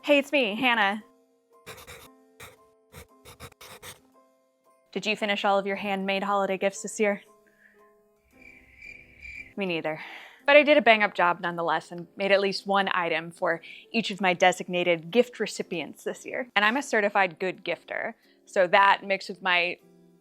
Hey, it's me, Hannah. Did you finish all of your handmade holiday gifts this year? Me neither. But I did a bang-up job nonetheless and made at least one item for each of my designated gift recipients this year. And I'm a certified good gifter, so that mixed with my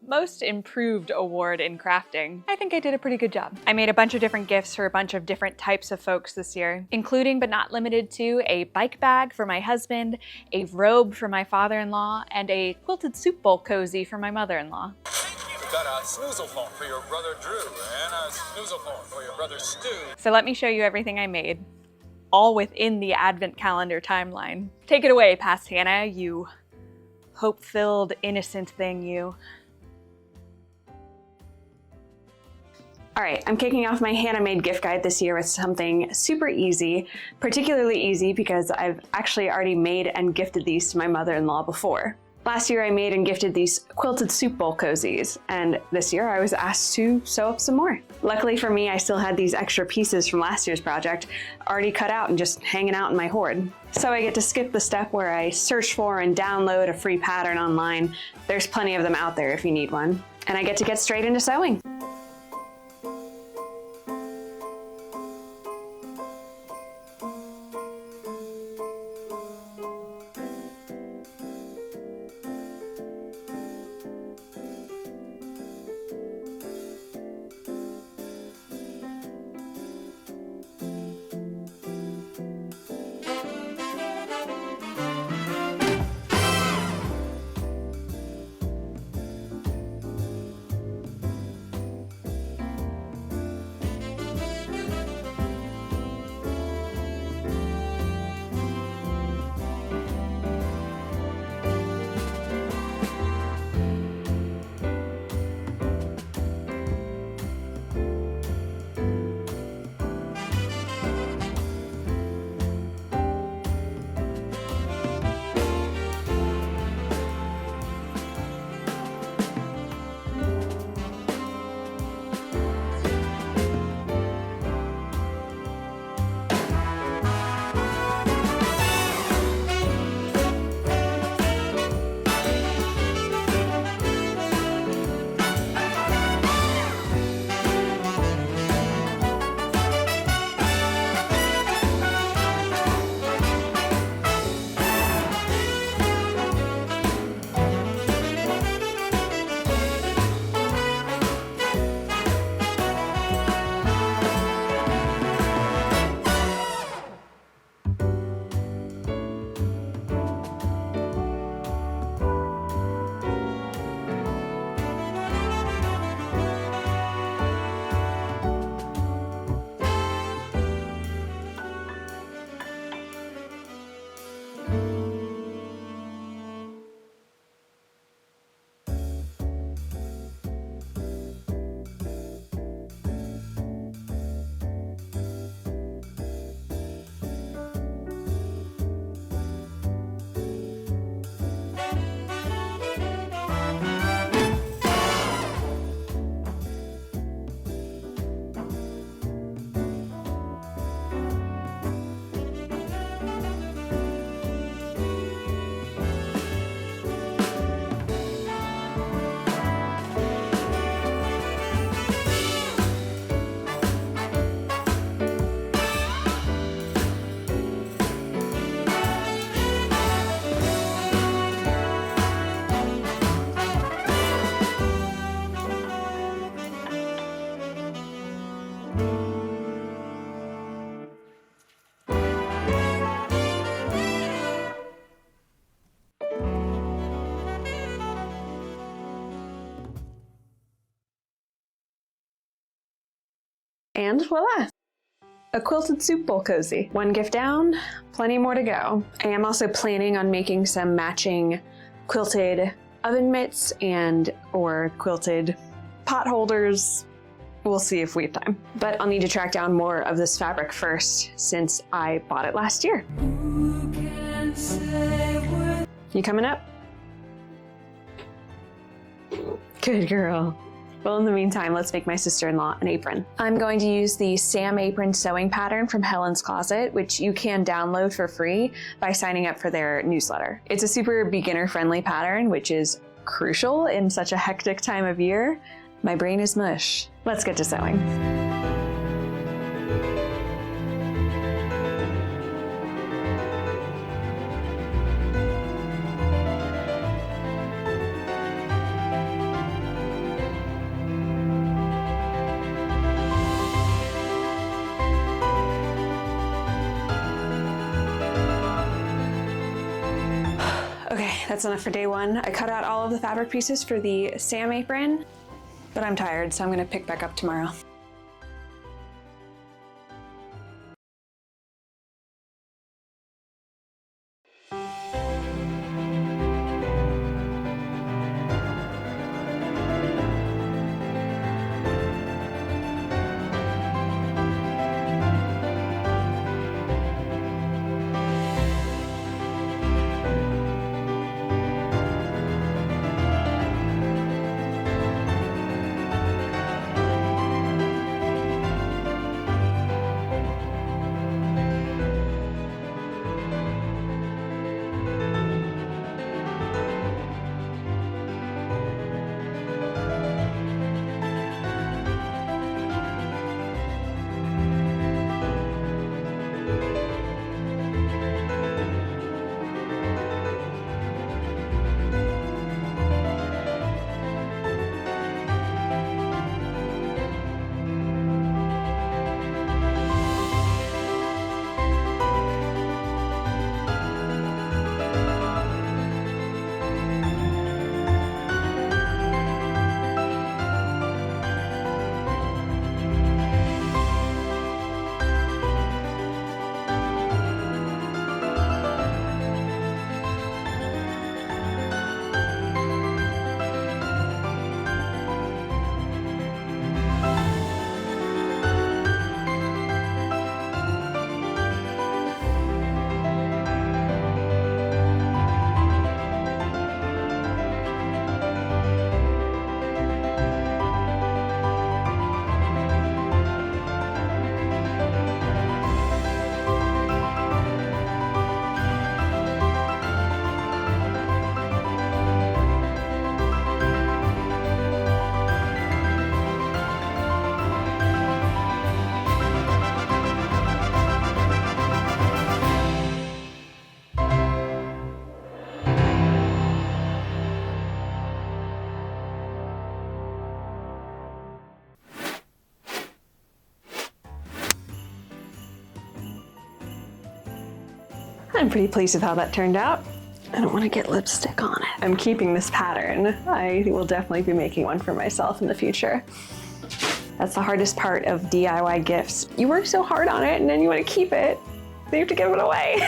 most improved award in crafting, I think I did a pretty good job. I made a bunch of different gifts for a bunch of different types of folks this year, including but not limited to a bike bag for my husband, a robe for my father-in-law, and a quilted soup bowl cozy for my mother-in-law. We've got a snoozahorn for your brother Drew and a snoozahorn for your brother Stu. So let me show you everything I made, all within the Advent calendar timeline. Take it away, past Hannah, you hope-filled, innocent thing, you. All right, I'm kicking off my Handmade gift guide this year with something super easy, particularly easy because I've actually already made and gifted these to my mother-in-law before. Last year I made and gifted these quilted soup bowl cozies, and this year I was asked to sew up some more. Luckily for me, I still had these extra pieces from last year's project already cut out and just hanging out in my hoard. So I get to skip the step where I search for and download a free pattern online. There's plenty of them out there if you need one. And I get to get straight into sewing. And voila! A quilted soup bowl cozy. One gift down, plenty more to go. I am also planning on making some matching quilted oven mitts or quilted pot holders. We'll see if we have time. But I'll need to track down more of this fabric first since I bought it last year. You coming up? Good girl. Well, in the meantime, let's make my sister-in-law an apron. I'm going to use the Sam Apron sewing pattern from Helen's Closet, which you can download for free by signing up for their newsletter. It's a super beginner-friendly pattern, which is crucial in such a hectic time of year. My brain is mush. Let's get to sewing. Okay, that's enough for day one. I cut out all of the fabric pieces for the Sam apron, but I'm tired, so I'm gonna pick back up tomorrow. I'm pretty pleased with how that turned out. I don't want to get lipstick on it. I'm keeping this pattern. I will definitely be making one for myself in the future. That's the hardest part of DIY gifts. You work so hard on it and then you want to keep it, then you have to give it away.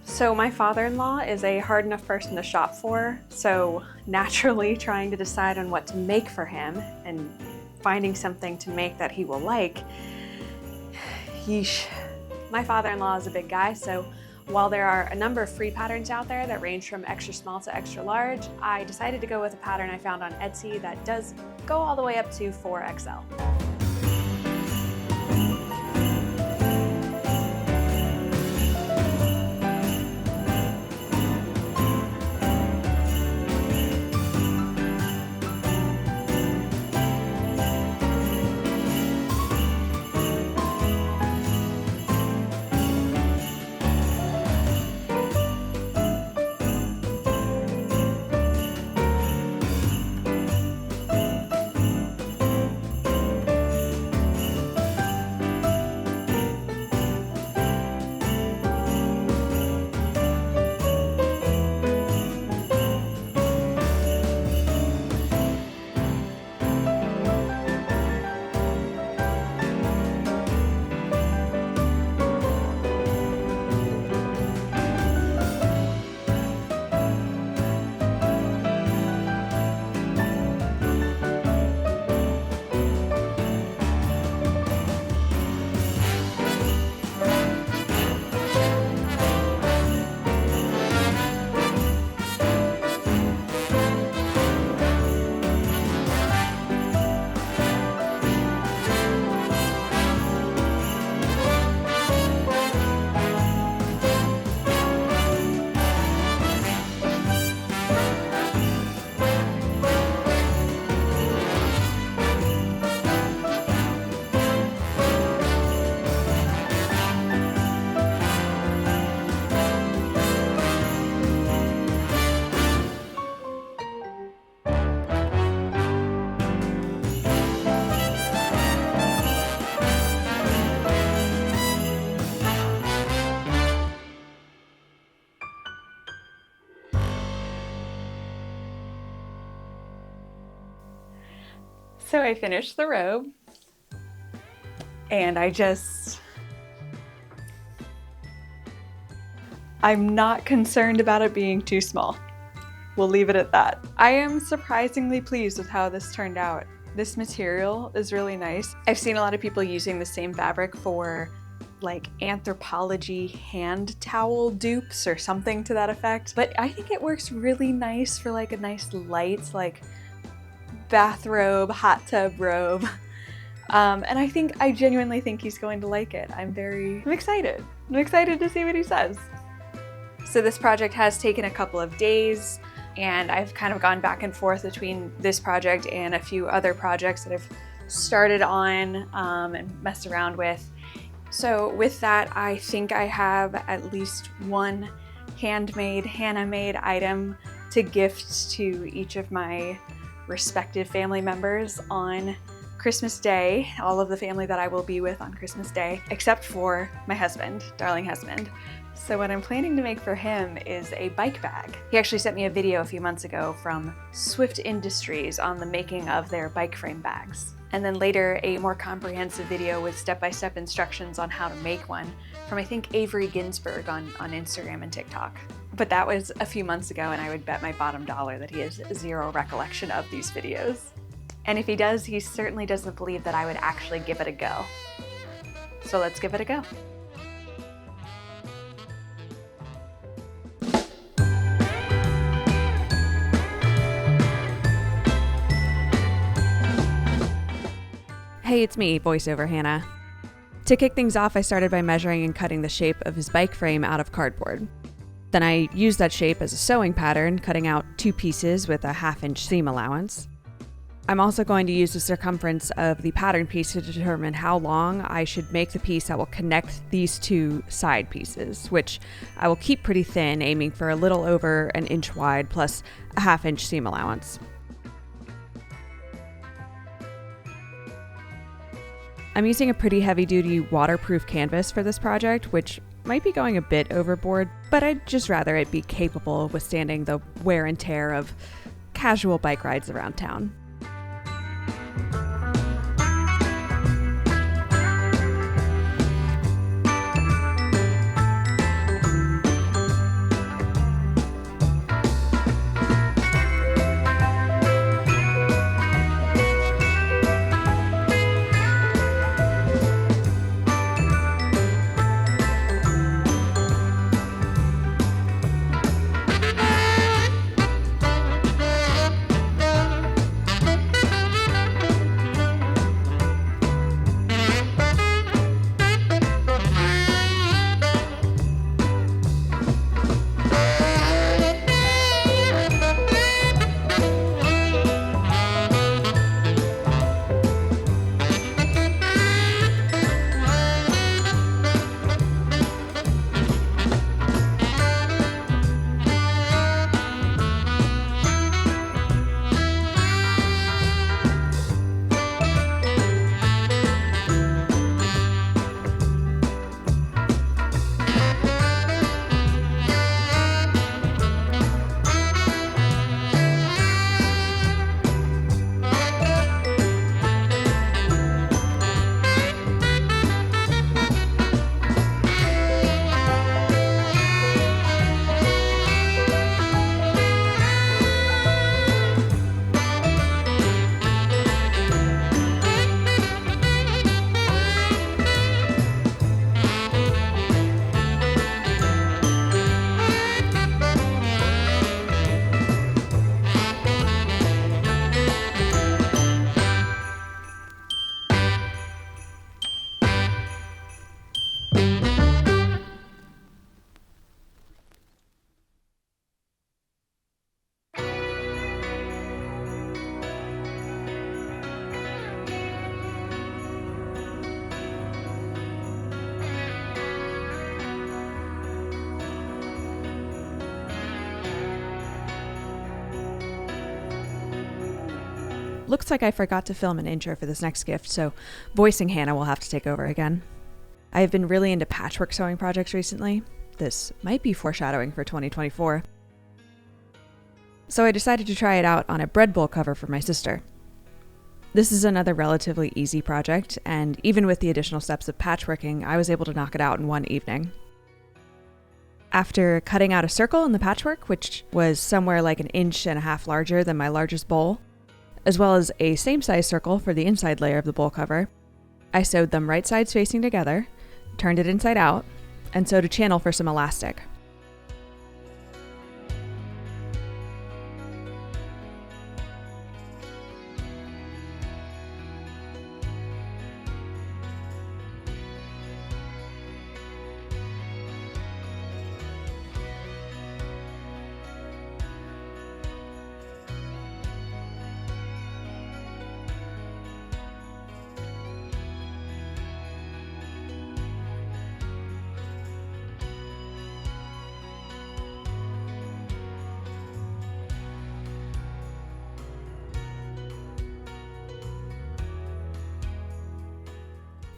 So my father-in-law is a hard enough person to shop for, so naturally trying to decide on what to make for him and finding something to make that he will like, yeesh. My father-in-law is a big guy, so while there are a number of free patterns out there that range from extra small to extra large, I decided to go with a pattern I found on Etsy that does go all the way up to 4XL. So I finished the robe, and I'm not concerned about it being too small. We'll leave it at that. I am surprisingly pleased with how this turned out. This material is really nice. I've seen a lot of people using the same fabric for like anthropology hand towel dupes or something to that effect, but I think it works really nice for like a nice light, like bathrobe, hot tub robe. And I genuinely think he's going to like it. I'm excited. I'm excited to see what he says. So this project has taken a couple of days, and I've kind of gone back and forth between this project and a few other projects that I've started on and messed around with. So with that, I think I have at least one handmade, Hannah-made item to gift to each of my respective family members on Christmas Day, all of the family that I will be with on Christmas Day, except for my husband, darling husband. So what I'm planning to make for him is a bike bag. He actually sent me a video a few months ago from Swift Industries on the making of their bike frame bags. And then later a more comprehensive video with step-by-step instructions on how to make one from I think Avery Ginsberg on Instagram and TikTok. But that was a few months ago, and I would bet my bottom dollar that he has zero recollection of these videos. And if he does, he certainly doesn't believe that I would actually give it a go. So let's give it a go. Hey, it's me, Voiceover Hannah. To kick things off, I started by measuring and cutting the shape of his bike frame out of cardboard. Then I used that shape as a sewing pattern, cutting out 2 pieces with a 1/2-inch seam allowance. I'm also going to use the circumference of the pattern piece to determine how long I should make the piece that will connect these 2 side pieces, which I will keep pretty thin, aiming for a little over 1 inch wide plus a 1/2-inch seam allowance. I'm using a pretty heavy-duty waterproof canvas for this project, which might be going a bit overboard, but I'd just rather it be capable of withstanding the wear and tear of casual bike rides around town. Looks like I forgot to film an intro for this next gift, so voicing Hannah will have to take over again. I have been really into patchwork sewing projects recently. This might be foreshadowing for 2024. So I decided to try it out on a bread bowl cover for my sister. This is another relatively easy project, and even with the additional steps of patchworking, I was able to knock it out in one evening. After cutting out a circle in the patchwork, which was somewhere like 1.5 inches larger than my largest bowl, as well as a same-size circle for the inside layer of the bowl cover, I sewed them right sides facing together, turned it inside out, and sewed a channel for some elastic.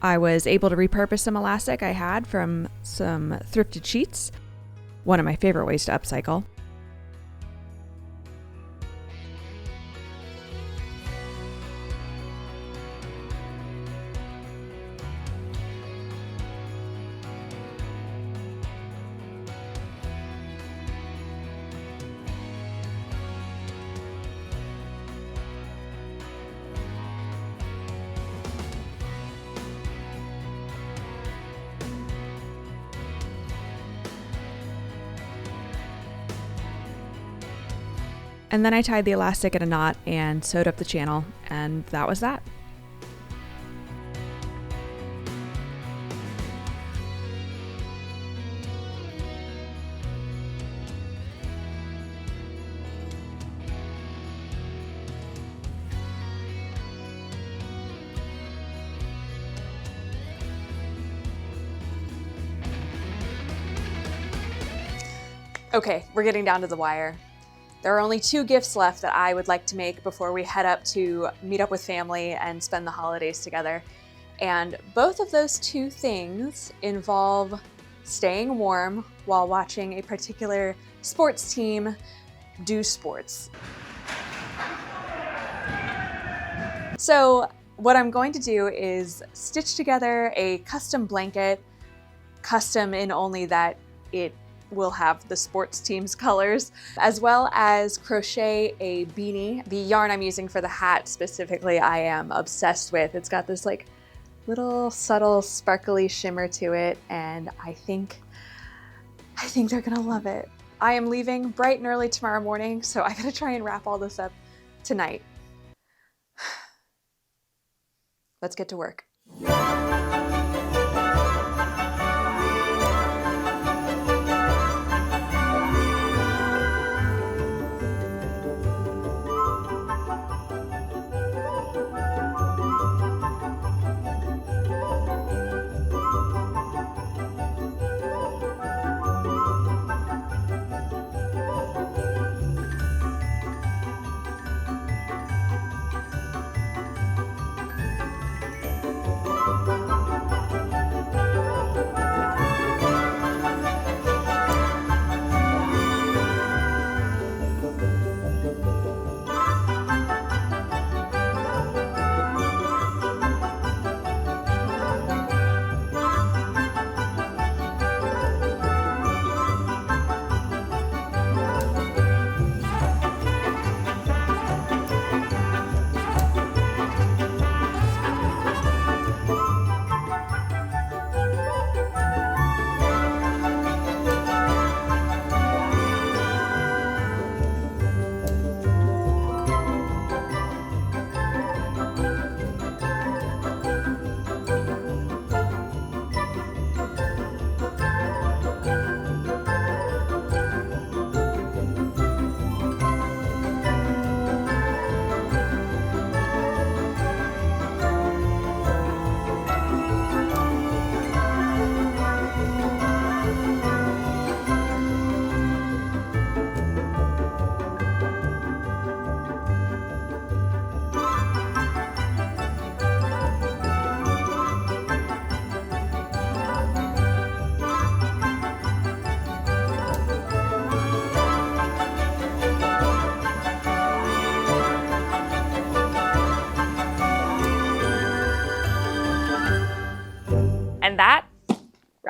I was able to repurpose some elastic I had from some thrifted sheets, one of my favorite ways to upcycle. And then I tied the elastic in a knot and sewed up the channel, and that was that. Okay, we're getting down to the wire. There are only 2 gifts left that I would like to make before we head up to meet up with family and spend the holidays together. And both of those 2 things involve staying warm while watching a particular sports team do sports. So what I'm going to do is stitch together a custom blanket, custom in only that it will have the sports team's colors, as well as crochet a beanie. The yarn I'm using for the hat specifically, I am obsessed with. It's got this like little subtle sparkly shimmer to it, and I think they're gonna love it. I am leaving bright and early tomorrow morning, so I gotta try and wrap all this up tonight. Let's get to work.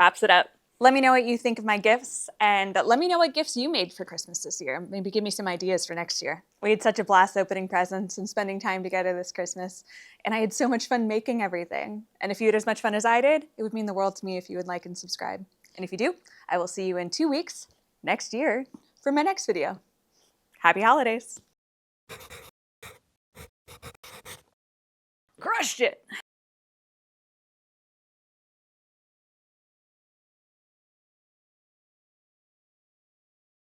wraps it up. Let me know what you think of my gifts, and let me know what gifts you made for Christmas this year. Maybe give me some ideas for next year. We had such a blast opening presents and spending time together this Christmas, and I had so much fun making everything. And if you had as much fun as I did, it would mean the world to me if you would like and subscribe. And if you do, I will see you in 2 weeks, next year, for my next video. Happy holidays! Crushed it!